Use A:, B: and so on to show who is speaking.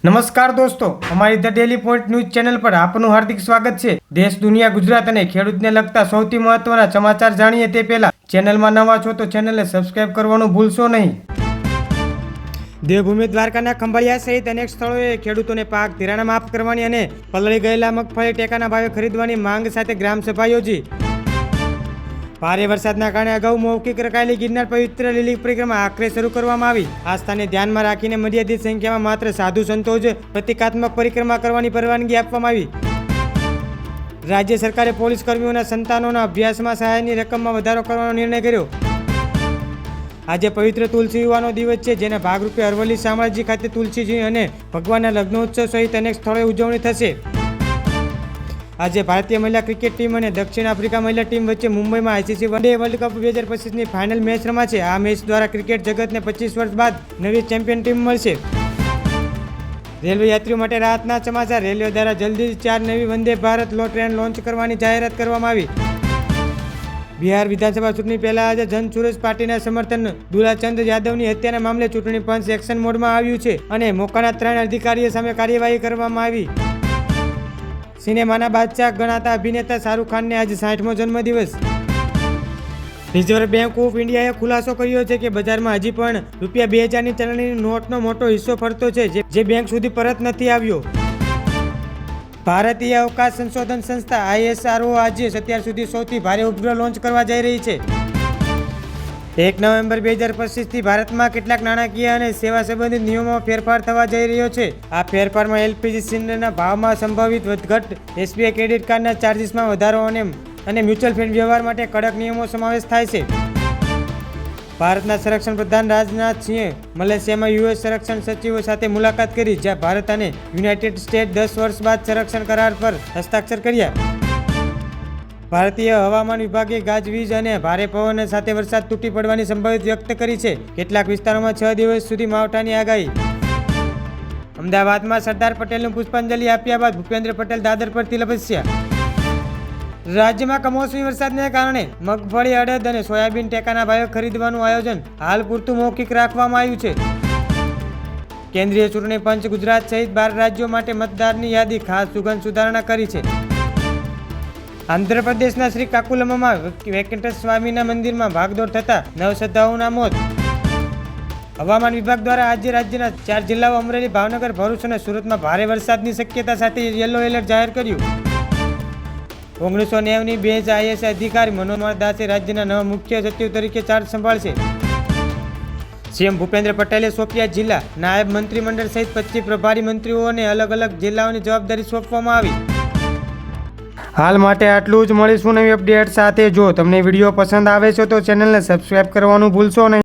A: નમસ્કાર દોસ્તો, અમારી the daily point news channel પર આપનું હાર્દિક સ્વાગત છે। દેશ, દુનિયા, ગુજરાત અને ખેડૂતને લગતા સૌથી મહત્વના સમાચાર જાણીએ તે પહેલા ચેનલમાં નવા છો તો ચેનલને સબસ્ક્રાઇબ કરવાનું ભૂલશો નહીં। દેવભૂમિ દ્વારકાના ખંભાળિયા સહિત અનેક સ્થળોએ ખેડૂતોને પાક ધિરાણ માફ કરવાની અને પલળી ગયેલા મગફળી ટેકાના ભાવે ખરીદવાની માંગ સાથે ગ્રામસભા યોજી। ભારે વરસાદના કારણે અગાઉ મૌખિક રખાયેલી ગિરનાર પવિત્ર લીલી પરિક્રમા આખરે શરૂ કરવામાં આવી। આસ્થાને ધ્યાનમાં રાખીને મર્યાદિત સંખ્યામાં માત્ર સાધુ સંતો જ પ્રતિકાત્મક પરિક્રમા કરવાની પરવાનગી આપવામાં આવી। રાજ્ય સરકારે પોલીસ કર્મીઓના સંતાનોના અભ્યાસમાં સહાયની રકમમાં વધારો કરવાનો નિર્ણય કર્યો। આજે પવિત્ર તુલસી યુવાનો દિવસ છે, જેના ભાગરૂપે અરવલ્લી શામળાજી ખાતે તુલસીજી અને ભગવાનના લગ્નોત્સવ સહિત અનેક સ્થળોએ ઉજવણી થશે। આજે ભારતીય મહિલા ક્રિકેટ ટીમ અને દક્ષિણ આફ્રિકા મહિલા ટીમ વચ્ચે મુંબઈમાં ICC one day world cup 2025ની ફાઇનલ મેચ રમાશે। આ મેચ દ્વારા ક્રિકેટ જગતને 25 વર્ષ બાદ નવી ચેમ્પિયન ટીમ મળશે। રેલવે યાત્રીઓ માટે રાહતના સમાચાર। રેલવે દ્વારા જલ્દી જ 4 નવી વંદે ભારત ટ્રેન લોન્ચ કરવાની જાહેરાત કરવામાં આવી। બિહાર વિધાનસભા ચૂંટણી પહેલા આજે જનસુરજ પાર્ટીના સમર્થન દુલાચંદ યાદવની હત્યાના મામલે ચૂંટણી પંચ એક્શન મોડમાં આવ્યું છે અને મોકાના 3 અધિકારીઓ સામે કાર્યવાહી કરવામાં આવી। સિનેમાના બાદશાહ ગણાતા અભિનેતા શાહરૂખ ખાનને આજે 60મો જન્મદિવસ। રિઝર્વ બેંક ઓફ ઇન્ડિયાએ ખુલાસો કર્યો છે કે બજારમાં હજી પણ ₹2000ની ચલણી નોટનો મોટો હિસ્સો ફરતો છે, જે બેંક સુધી પરત નથી આવ્યો। ભારતીય અવકાશ સંશોધન સંસ્થા ISRO આજે અત્યાર સુધી સૌથી ભારે ઉપગ્રહ લોન્ચ કરવા જઈ રહી છે। 1 નવેમ્બર 2025થી ભારતમાં કેટલાક નાણાકીય અને સેવા સંબંધિત નિયમોમાં ફેરફાર થવા જઈ રહ્યો છે। આ ફેરફારમાં LPG સિલિન્ડરના ભાવમાં સંભવિત વધઘટ, SBI ક્રેડિટ કાર્ડના ચાર્જિસમાં વધારો અને મ્યુચ્યુઅલ ફંડ વ્યવહાર માટે કડક નિયમો સમાવેશ થાય છે। ભારતના સંરક્ષણ પ્રધાન રાજનાથ સિંહે મલેશિયામાં US સંરક્ષણ સચિવો સાથે મુલાકાત કરી, જ્યાં ભારત અને યુનાઇટેડ સ્ટેટ્સ 10 વર્ષ બાદ સંરક્ષણ કરાર પર હસ્તાક્ષર કર્યા। ભારતીય હવામાન વિભાગે ગાજવીજ અને ભારે પવન સાથે વરસાદ તૂટી પડવાની સંભાવના વ્યક્ત કરી છે। કેટલાક વિસ્તારોમાં 6 દિવસ સુધી માવઠાની આગાહી। અમદાવાદમાં સરદાર પટેલનું પુષ્પાંજલિ આપ્યા બાદ ભૂપેન્દ્ર પટેલ દાદર પરથી લપસ્યા। રાજ્યમાં કમોસમી વરસાદને કારણે મગફળી, અડદ અને સોયાબીન ટેકાના ભાવે ખરીદવાનું આયોજન હાલ પૂરતું મૌખિક રાખવામાં આવ્યું છે। કેન્દ્રીય ચૂંટણી પંચ ગુજરાત સહિત 12 રાજ્યો માટે મતદારની યાદી ખાસ સુગંધ સુધારણા કરી છે। આંધ્રપ્રદેશના શ્રી કાકુલમમાં વેંકટેશ્વર સ્વામીના મંદિરમાં ભાગદોડ થતા 9 શ્રદ્ધાળુઓના મોત। હવામાન વિભાગ દ્વારા આજે રાજ્યના 4 જિલ્લાઓ અમરેલી, ભાવનગર, ભરૂચ અને સુરતમાં ભારે વરસાદની શક્યતા સાથે યલો એલર્ટ જાહેર કર્યું। 1990ની બેન્ચ IAS અધિકારી મનોહર દાસે રાજ્યના નવા મુખ્ય સચિવ તરીકે ચાર્જ સંભાળશે। CM ભૂપેન્દ્ર પટેલે સોંપ્યા જિલ્લા નાયબ મંત્રીમંડળ સહિત 25 પ્રભારી મંત્રીઓને અલગ અલગ જિલ્લાઓની જવાબદારી સોંપવામાં આવી। હાલ માટે આટલું જ। મળીશું નવી અપડેટ સાથે। જો તમને વિડીયો પસંદ આવે છે તો ચેનલને સબસ્ક્રાઇબ કરવાનું ભૂલશો નહીં।